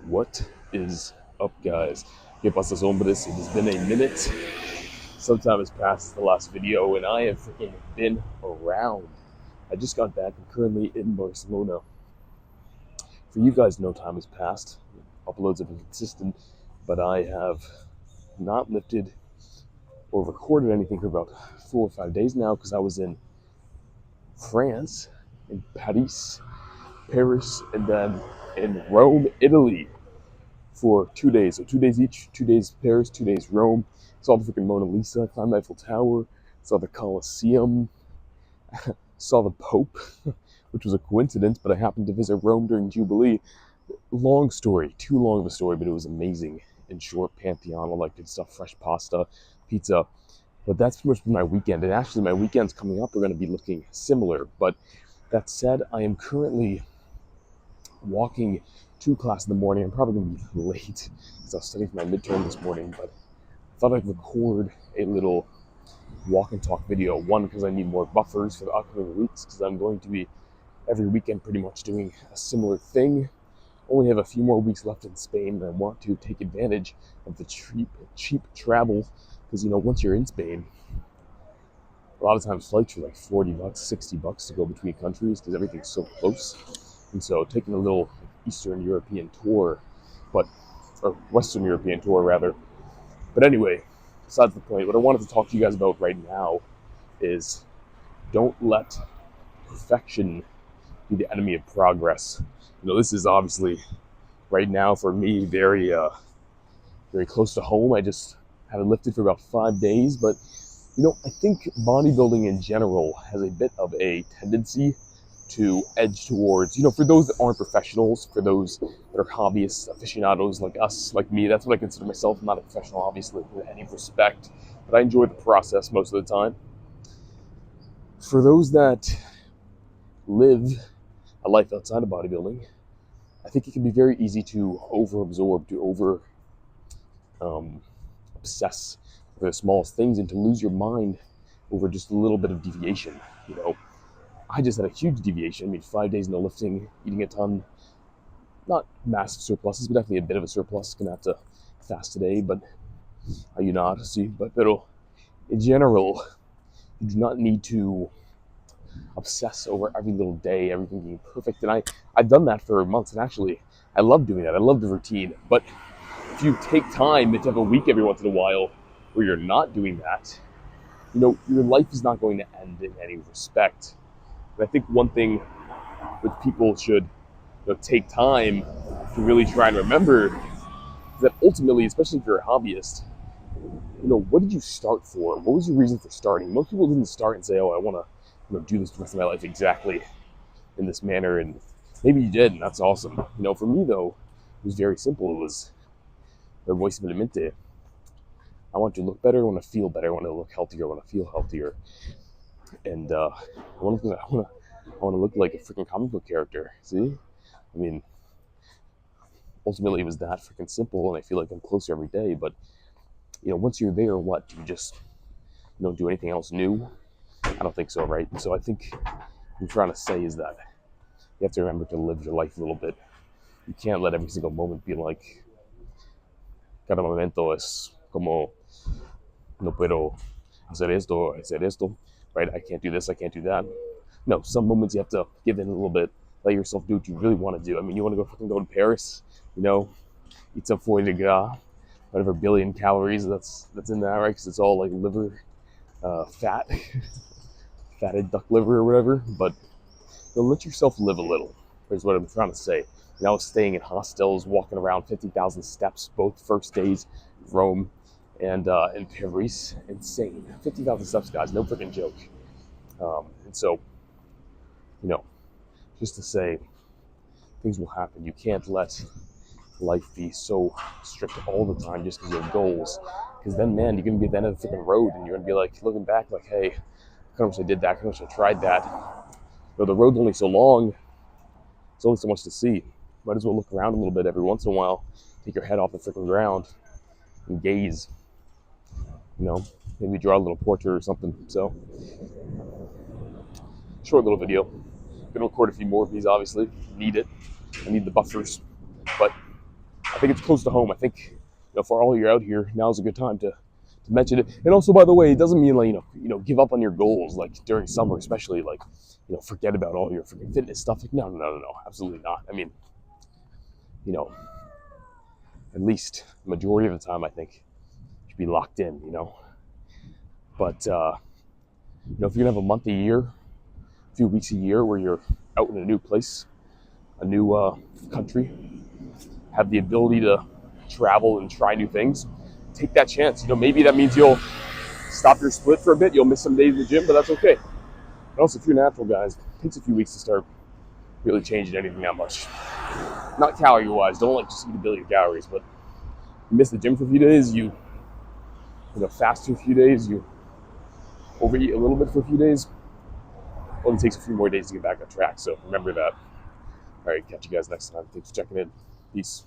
What is up, guys? ¿Qué pasa, hombres? It has been a minute. Some time has passed the last video, and I have freaking been around. I just got back. I'm currently in Barcelona. For you guys, no time has passed. Uploads have been consistent, but I have not lifted or recorded anything for about 4 or 5 days now because I was in France, in Paris, and then in Rome, Italy, for 2 days. So 2 days each, 2 days Paris, 2 days Rome. Saw the freaking Mona Lisa, climbed the Eiffel Tower, saw the Colosseum, saw the Pope, which was a coincidence, but I happened to visit Rome during Jubilee. Long story, too long of a story, but it was amazing. In short, Pantheon, all that good stuff, fresh pasta, pizza. But that's pretty much been my weekend. And actually, my weekends coming up are going to be looking similar. But that said, I am currently walking to class in the morning. I'm probably going to be late because I was studying for my midterm this morning, but I thought I'd record a little walk and talk video. One, because I need more buffers for the upcoming weeks, because I'm going to be every weekend pretty much doing a similar thing. Only have a few more weeks left in Spain, and I want to take advantage of the cheap travel, because once you're in Spain, a lot of times flights are like $40, $60 to go between countries because everything's so close. And so taking a little Eastern European tour, or Western European tour rather. But anyway, besides the point, what I wanted to talk to you guys about right now is don't let perfection be the enemy of progress. This is obviously right now for me very close to home. I just haven't lifted for about 5 days, but I think bodybuilding in general has a bit of a tendency to edge towards, for those that aren't professionals, for those that are hobbyists, aficionados like us, like me. That's what I consider myself. I'm not a professional, obviously, with any respect, but I enjoy the process most of the time. For those that live a life outside of bodybuilding, I think it can be very easy to over-absorb, to obsess over the smallest things and to lose your mind over just a little bit of deviation. I just had a huge deviation. 5 days no lifting, eating a ton, not massive surpluses, but definitely a bit of a surplus. Gonna have to fast today, but pero in general, you do not need to obsess over every little day, everything being perfect. And I've done that for months, and actually, I love doing that. I love the routine. But if you take time to have a week every once in a while where you're not doing that, your life is not going to end in any respect. And I think one thing which people should take time to really try and remember is that ultimately, especially if you're a hobbyist, what did you start for? What was your reason for starting? Most people didn't start and say, oh, I want to do this the rest of my life exactly in this manner. And maybe you did, and that's awesome. For me, though, it was very simple. It was muy simplemente. I want to look better. I want to feel better. I want to look healthier. I want to feel healthier. And I want to look like a freaking comic book character. See? Ultimately, it was that freaking simple, and I feel like I'm closer every day. But once you're there, what do you just do anything else new? I don't think so, right? And so I think what I'm trying to say is that you have to remember to live your life a little bit. You can't let every single moment be like, cada momento es como no puedo hacer esto, right? I can't do this, I can't do that. No, some moments you have to give in a little bit, let yourself do what you really want to do. You want to go to Paris, eat some foie de gras, whatever billion calories that's in that, right? Because it's all like liver fat, fatted duck liver or whatever. But let yourself live a little, is what I'm trying to say. I was staying in hostels, walking around 50,000 steps both first days, Rome and in Paris. Insane. 50,000 steps, guys, no freaking joke. And so, just to say, things will happen. You can't let life be so strict all the time just because you have goals. Because then, man, you're going to be at the end of the freaking road and you're going to be like, looking back like, hey, I kind of wish I did that. I kind of wish I tried that. The road's only so long. There's only so much to see. Might as well look around a little bit every once in a while. Take your head off the freaking ground and gaze. Maybe draw a little portrait or something. So, short little video. Gonna record a few more of these, obviously. Need it. I need the buffers. But I think it's close to home. I think, for all you're out here, now's a good time to mention it. And also, by the way, it doesn't mean like give up on your goals like during summer, especially like forget about all your freaking fitness stuff. Like no, absolutely not. I mean, at least the majority of the time, I think you should be locked in. But if you're gonna have a month a year, a few weeks a year where you're out in a new place, a new country, have the ability to travel and try new things, take that chance. Maybe that means you'll stop your split for a bit. You'll miss some days in the gym, but that's okay. And also, if you're natural guys, it takes a few weeks to start really changing anything that much. Not calorie-wise. Don't just eat a billion calories, but you miss the gym for a few days. You fast for a few days. You overeat a little bit for a few days. It only takes a few more days to get back on track. So remember that. All right, catch you guys next time. Thanks for checking in. Peace.